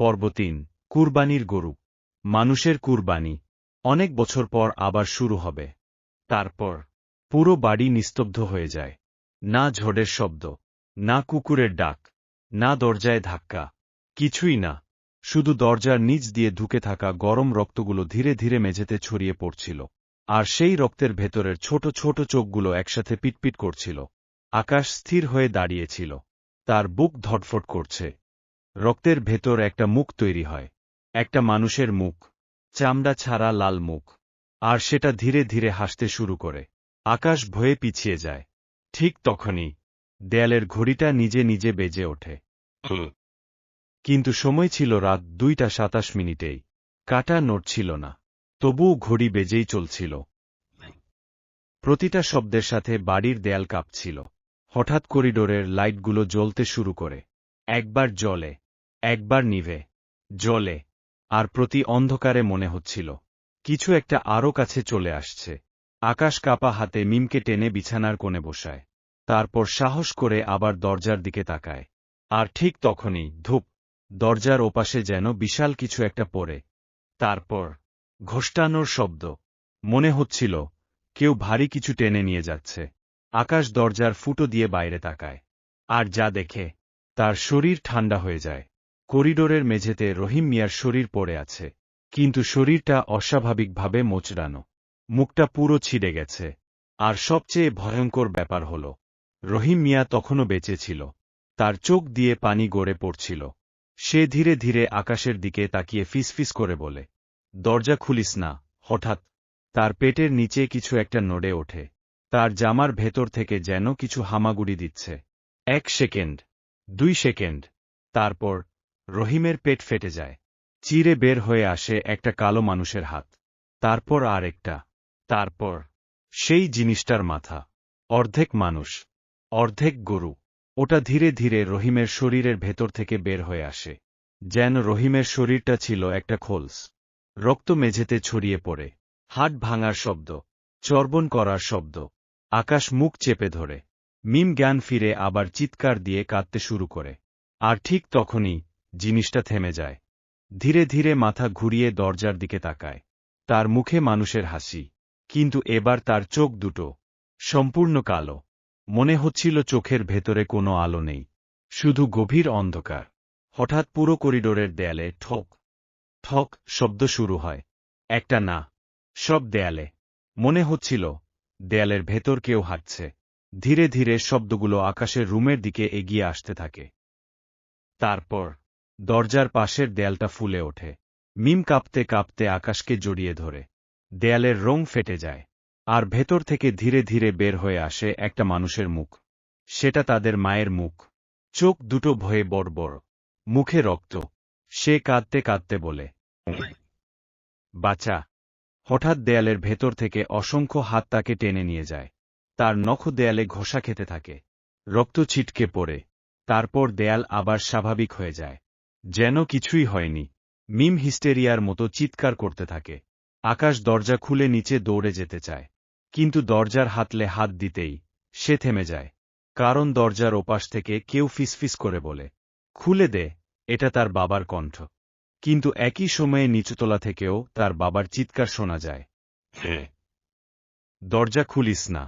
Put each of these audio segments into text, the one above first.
পর্ব ৩ কুরবানির গরু। মানুষের কুরবানি অনেক বছর পর আবার শুরু হবে। তারপর পুরো বাড়ি নিস্তব্ধ হয়ে যায়। না ঝড়ের শব্দ, না কুকুরের ডাক, না দরজায় ধাক্কা, কিছুই না। শুধু দরজার নিচ দিয়ে ঢুকে থাকা গরম রক্তগুলো ধীরে ধীরে মেঝেতে ছড়িয়ে পড়ছিল। আর সেই রক্তের ভেতরের ছোট ছোট চোখগুলো একসাথে পিটপিট করছিল। আকাশ স্থির হয়ে দাঁড়িয়েছিল। তার বুক ধড়ফড় করছে। রক্তের ভেতর একটা মুখ তৈরি হয়। একটা মানুষের মুখ, চামড়া ছাড়া লাল মুখ। আর সেটা ধীরে ধীরে হাসতে শুরু করে। আকাশ ভয়ে পিছিয়ে যায়। ঠিক তখনই দেয়ালের ঘড়িটা নিজে নিজে বেজে ওঠে। কিন্তু সময় ছিল রাত 2:27। কাঁটা নড়ছিল না। তবুও ঘড়ি বেজেই চলছিল। প্রতিটা শব্দের সাথে বাড়ির দেয়াল কাঁপছিল। হঠাৎ করিডোরের লাইটগুলো জ্বলতে শুরু করে। একবার জ্বলে, একবার নিভে, জ্বলে। আর প্রতি অন্ধকারে মনে হচ্ছিল কিছু একটা আরও কাছে চলে আসছে। আকাশ কাপা হাতে মিমকে টেনে বিছানার কোণে বসায়। তারপর সাহস করে আবার দরজার দিকে তাকায়। আর ঠিক তখনই ধূপ, দরজার ওপাশে যেন বিশাল কিছু একটা পড়ে। তারপর ঘষ্টানোর শব্দ। মনে হচ্ছিল কেউ ভারী কিছু টেনে নিয়ে যাচ্ছে। আকাশ দরজার ফুটো দিয়ে বাইরে তাকায়। আর যা দেখে, তার শরীর ঠান্ডা হয়ে যায়। করিডোরের মেঝেতে রহিম মিয়ার শরীর পড়ে আছে। কিন্তু শরীরটা অস্বাভাবিকভাবে মোচড়ানো। মুখটা পুরো ছিঁড়ে গেছে। আর সবচেয়ে ভয়ঙ্কর ব্যাপার হল, রহিম মিয়া তখনও বেঁচে ছিল। তার চোখ দিয়ে পানি গড়ে পড়ছিল। সে ধীরে ধীরে আকাশের দিকে তাকিয়ে ফিসফিস করে বলে, দরজা খুলিস না। হঠাৎ তার পেটের নিচে কিছু একটা নড়ে ওঠে। তার জামার ভেতর থেকে যেন কিছু হামাগুড়ি দিচ্ছে। 1 সেকেন্ড, 2 সেকেন্ড। তারপর রহিমের পেট ফেটে যায়। চিরে বের হয়ে আসে একটা কালো মানুষের হাত। তারপর আর একটা। তারপর সেই জিনিসটার মাথা। অর্ধেক মানুষ, অর্ধেক গরু। ওটা ধীরে ধীরে রহিমের শরীরের ভেতর থেকে বের হয়ে আসে। যেন রহিমের শরীরটা ছিল একটা খোলস। রক্ত মেঝেতে ছড়িয়ে পড়ে। হাড় ভাঙার শব্দ, চর্বণ করার শব্দ। আকাশ মুখ চেপে ধরে। মিম জ্ঞান ফিরে আবার চিৎকার দিয়ে কাঁদতে শুরু করে। আর ঠিক তখনই জিনিসটা থেমে যায়। ধীরে ধীরে মাথা ঘুরিয়ে দরজার দিকে তাকায়। তার মুখে মানুষের হাসি। কিন্তু এবার তার চোখ দুটো সম্পূর্ণ কালো। মনে হচ্ছিল চোখের ভেতরে কোনো আলো নেই, শুধু গভীর অন্ধকার। হঠাৎ পুরো করিডোরের দেয়ালে ঠক ঠক শব্দ শুরু হয়। একটা না, সব দেয়ালে। মনে হচ্ছিল দেয়ালের ভেতর কেউ হাঁটছে। ধীরে ধীরে শব্দগুলো আকাশের রুমের দিকে এগিয়ে আসতে থাকে। তারপর দরজার পাশের দেয়ালটা ফুলে ওঠে। মিম কাঁপতে কাঁপতে আকাশকে জড়িয়ে ধরে। দেয়ালের রং ফেটে যায়। আর ভেতর থেকে ধীরে ধীরে বের হয়ে আসে একটা মানুষের মুখ। সেটা তাদের মায়ের মুখ। চোখ দুটো ভয়ে বড় বড়, মুখে রক্ত। সে কাঁদতে কাঁদতে বলে, বাঁচা। হঠাৎ দেয়ালের ভেতর থেকে অসংখ্য হাত তাকে টেনে নিয়ে যায়। তার নখ দেয়ালে ঘষা খেতে থাকে। রক্ত ছিটকে পড়ে। তারপর দেয়াল আবার স্বাভাবিক হয়ে যায়, যেন কিছুই হয়নি। মিম হিস্টেরিয়ার মতো চিৎকার করতে থাকে। আকাশ দরজা খুলে নিচে দৌড়ে যেতে চায়। কিন্তু দরজার হাতলে হাত দিতেই সে থেমে যায়। কারণ দরজার ওপাশ থেকে কেউ ফিসফিস করে বলে, খুলে দে। এটা তার বাবার কণ্ঠ। কিন্তু একই সময়ে নিচুতলা থেকেও তার বাবার চিৎকার শোনা যায়, হ্যাঁ, দরজা খুলিস না।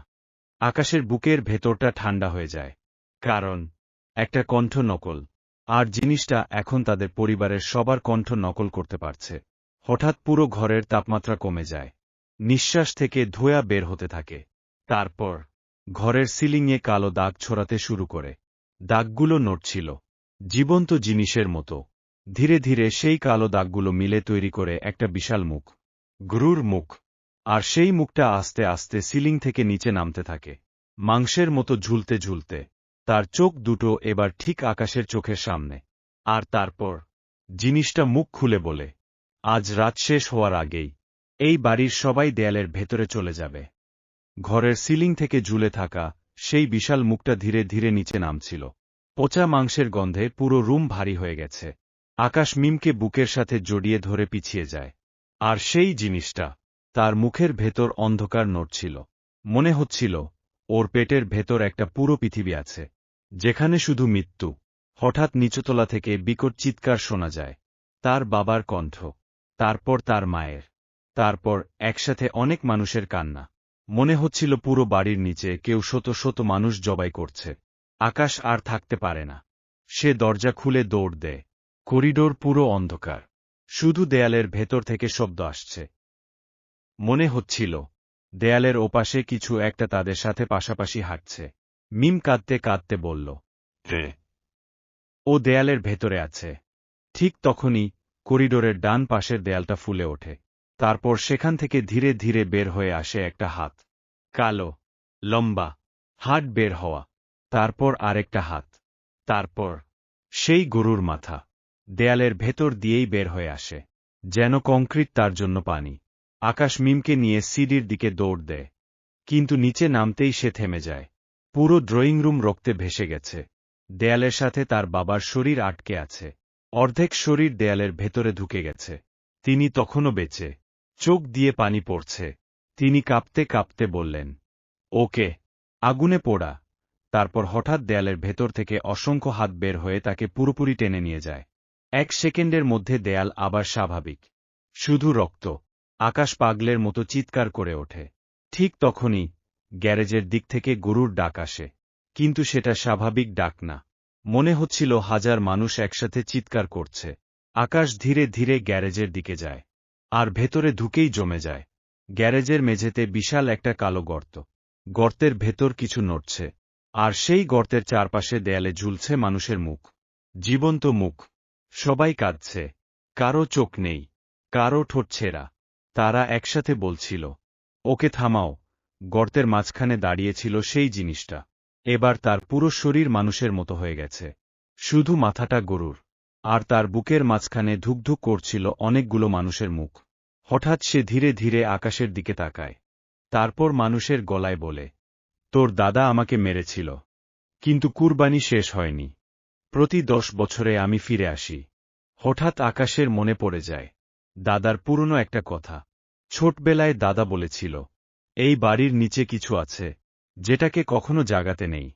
আকাশের বুকের ভেতরটা ঠান্ডা হয়ে যায়। কারণ একটা কণ্ঠ নকল। আর জিনিসটা এখন তাদের পরিবারের সবার কণ্ঠ নকল করতে পারছে। হঠাৎ পুরো ঘরের তাপমাত্রা কমে যায়। নিঃশ্বাস থেকে ধোঁয়া বের হতে থাকে। তারপর ঘরের সিলিংয়ে কালো দাগ ছড়াতে শুরু করে। দাগগুলো নড়ছিল, জীবন্ত জিনিসের মতো। ধীরে ধীরে সেই কালো দাগগুলো মিলে তৈরি করে একটা বিশাল মুখ, গরুর মুখ। আর সেই মুখটা আস্তে আস্তে সিলিং থেকে নিচে নামতে থাকে, মাংসের মতো ঝুলতে ঝুলতে। তার চোখ দুটো এবার ঠিক আকাশের চোখের সামনে। আর তারপর জিনিসটা মুখ খুলে বলে, আজ রাত শেষ হওয়ার আগেই এই বাড়ির সবাই দেয়ালের ভেতরে চলে যাবে। ঘরের সিলিং থেকে ঝুলে থাকা সেই বিশাল মুখটা ধীরে ধীরে নিচে নামছিল। পচা মাংসের গন্ধে পুরো রুম ভারী হয়ে গেছে। আকাশ মিমকে বুকের সাথে জড়িয়ে ধরে পিছিয়ে যায়। আর সেই জিনিসটা তার মুখের ভেতর অন্ধকার নড়ছিল। মনে হচ্ছিল ওর পেটের ভেতর একটা পুরো পৃথিবী আছে, যেখানে শুধু মৃত্যু। হঠাৎ নিচতলা থেকে বিকট চিৎকার শোনা যায়। তার বাবার কণ্ঠ, তারপর তার মায়ের, তারপর একসাথে অনেক মানুষের কান্না। মনে হচ্ছিল পুরো বাড়ির নিচে কেউ শত শত মানুষ জবাই করছে। আকাশ আর থাকতে পারে না। সে দরজা খুলে দৌড় দেয়। করিডোর পুরো অন্ধকার। শুধু দেয়ালের ভেতর থেকে শব্দ আসছে। মনে হচ্ছিল দেয়ালের ওপাশে কিছু একটা তাদের সাথে পাশাপাশি হাঁটছে। মিম কাঁদতে কাঁদতে বলল, ও দেয়ালের ভেতরে আছে। ঠিক তখনই করিডোরের ডান পাশের দেয়ালটা ফুলে ওঠে। তারপর সেখান থেকে ধীরে ধীরে বের হয়ে আসে একটা হাত। কালো, লম্বা, হাত বের হওয়া। তারপর আরেকটা হাত। তারপর সেই গরুর মাথা। দেয়ালের ভেতর দিয়েই বের হয়ে আসে। যেন কংক্রিট তার জন্য পানি। আকাশ মিমকে নিয়ে সিঁড়ির দিকে দৌড় দেয়। কিন্তু নিচে নামতেই সে থেমে যায়। পুরো ড্রয়িং রুম রক্তে ভেসে গেছে। দেয়ালের সাথে তার বাবার শরীর আটকে আছে। অর্ধেক শরীর দেয়ালের ভেতরে ঢুকে গেছে। তিনি তখনও বেঁচে। চোখ দিয়ে পানি পড়ছে। তিনি কাঁপতে কাঁপতে বললেন, ওকে। আগুনে পোড়া। তারপর হঠাৎ দেয়ালের ভেতর থেকে অসংখ্য হাত বের হয়ে তাকে পুরোপুরি টেনে নিয়ে যায়। 1 সেকেন্ডের মধ্যে দেয়াল আবার স্বাভাবিক। শুধু রক্ত। আকাশ পাগলের মতো চিৎকার করে ওঠে। ঠিক তখনই গ্যারেজের দিক থেকে গরুর ডাক আসে। কিন্তু সেটা স্বাভাবিক ডাক না। মনে হচ্ছিল হাজার মানুষ একসাথে চিৎকার করছে। আকাশ ধীরে ধীরে গ্যারেজের দিকে যায়। আর ভেতরে ঢুকেই জমে যায়। গ্যারেজের মেঝেতে বিশাল একটা কালো গর্ত। গর্তের ভেতর কিছু নড়ছে। আর সেই গর্তের চারপাশে দেয়ালে ঝুলছে মানুষের মুখ। জীবন্ত মুখ। সবাই কাঁদছে। কারো চোখ নেই। কারো ঠোঁট ছেঁড়া। তারা একসাথে বলছিল, ওকে থামাও। গর্তের মাঝখানে দাঁড়িয়েছিল সেই জিনিসটা। এবার তার পুরো শরীর মানুষের মতো হয়ে গেছে। শুধু মাথাটা গরুর। আর তার বুকের মাঝখানে ধুকধুক করছিল অনেকগুলো মানুষের মুখ। হঠাৎ সে ধীরে ধীরে আকাশের দিকে তাকায়। তারপর মানুষের গলায় বলে, তোর দাদা আমাকে মেরেছিল। কিন্তু কুরবানি শেষ হয়নি। প্রতি 10 বছরে আমি ফিরে আসি। হঠাৎ আকাশের মনে পড়ে যায় দাদার পুরনো একটা কথা। ছোটবেলায় দাদা বলেছিল, এই বাড়ির নিচে কিছু আছে, যেটাকে কখনো জাগাতে নেই।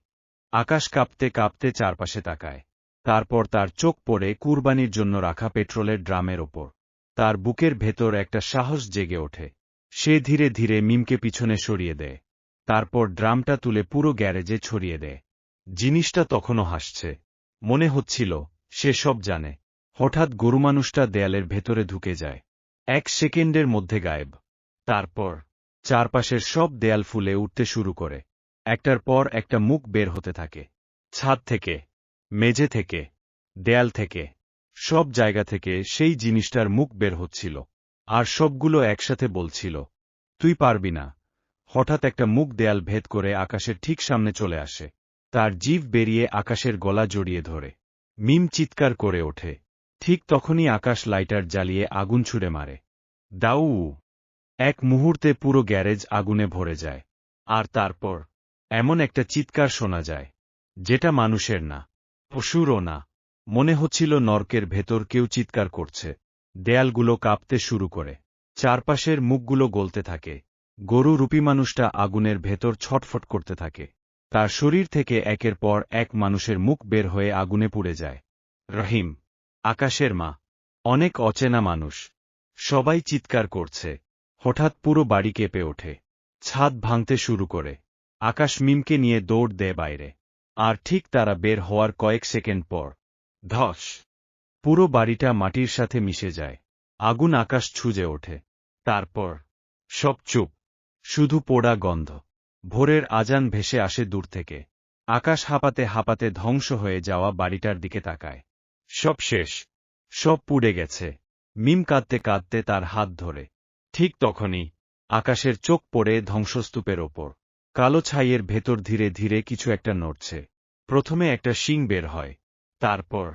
আকাশ কাঁপতে কাঁপতে চারপাশে তাকায়। তারপর তার চোখ পড়ে কুরবানির জন্য রাখা পেট্রোলের ড্রামের ওপর। তার বুকের ভেতর একটা সাহস জেগে ওঠে। সে ধীরে ধীরে মিমকে পিছনে সরিয়ে দেয়। তারপর ড্রামটা তুলে পুরো গ্যারেজে ছড়িয়ে দেয়। জিনিসটা তখনও হাসছে। মনে হচ্ছিল সে সব জানে। হঠাৎ গরুমানুষটা দেয়ালের ভেতরে ঢুকে যায়। 1 সেকেন্ডের মধ্যে গায়েব। তারপর চারপাশের সব দেয়াল ফুলে উঠতে শুরু করে। একটার পর একটা মুখ বের হতে থাকে। ছাদ থেকে, মেঝে থেকে, দেয়াল থেকে, সব জায়গা থেকে সেই জিনিসটার মুখ বের হচ্ছিল। আর সবগুলো একসাথে বলছিল, তুই পারবি না। হঠাৎ একটা মুখ দেয়াল ভেদ করে আকাশের ঠিক সামনে চলে আসে। তার জিভ বেরিয়ে আকাশের গলা জড়িয়ে ধরে। মিম চিৎকার করে ওঠে। ঠিক তখনই আকাশ লাইটার জ্বালিয়ে আগুন ছুড়ে মারে। দাউ! এক মুহূর্তে পুরো গ্যারেজ আগুনে ভরে যায়। আর তারপর এমন একটা চিৎকার শোনা যায়, যেটা মানুষের না, পশুরও না। মনে হচ্ছিল নরকের ভেতর কেউ চিৎকার করছে। দেয়ালগুলো কাঁপতে শুরু করে। চারপাশের মুখগুলো গলতে থাকে। গরু রূপী মানুষটা আগুনের ভেতর ছটফট করতে থাকে। তার শরীর থেকে একের পর এক মানুষের মুখ বের হয়ে আগুনে পুড়ে যায়। রহিম, আকাশের মা, অনেক অচেনা মানুষ। সবাই চিৎকার করছে। হঠাৎ পুরো বাড়ি কেঁপে ওঠে। ছাদ ভাঙতে শুরু করে। আকাশ মিমকে নিয়ে দৌড় দেয় বাইরে। আর ঠিক তারা বের হওয়ার কয়েক সেকেন্ড পর ধস! পুরো বাড়িটা মাটির সাথে মিশে যায়। আগুন আকাশ ছুঁজে ওঠে। তারপর সব চুপ। শুধু পোড়া গন্ধ। ভোরের আজান ভেসে আসে দূর থেকে। আকাশ হাঁপাতে হাঁপাতে ধ্বংস হয়ে যাওয়া বাড়িটার দিকে তাকায়। সব শেষ। সব পুড়ে গেছে। মিম কাঁদতে কাঁদতে তার হাত ধরে। ঠিক তখনই আকাশের চোখ পড়ে ধ্বংসস্তূপের ওপর। কালো ছাইয়ের ভেতর ধীরে ধীরে কিছু একটা নড়ছে। প্রথমে একটা শিং বের হয়। তারপর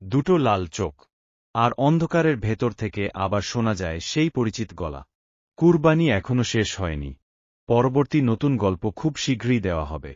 দুটো লাল চোখ। আর অন্ধকারের ভেতর থেকে আবার শোনা যায় সেই পরিচিত গলা। কুরবানি এখনো শেষ হয়নি। পরবর্তী নতুন গল্প খুব শীঘ্রই দেওয়া হবে।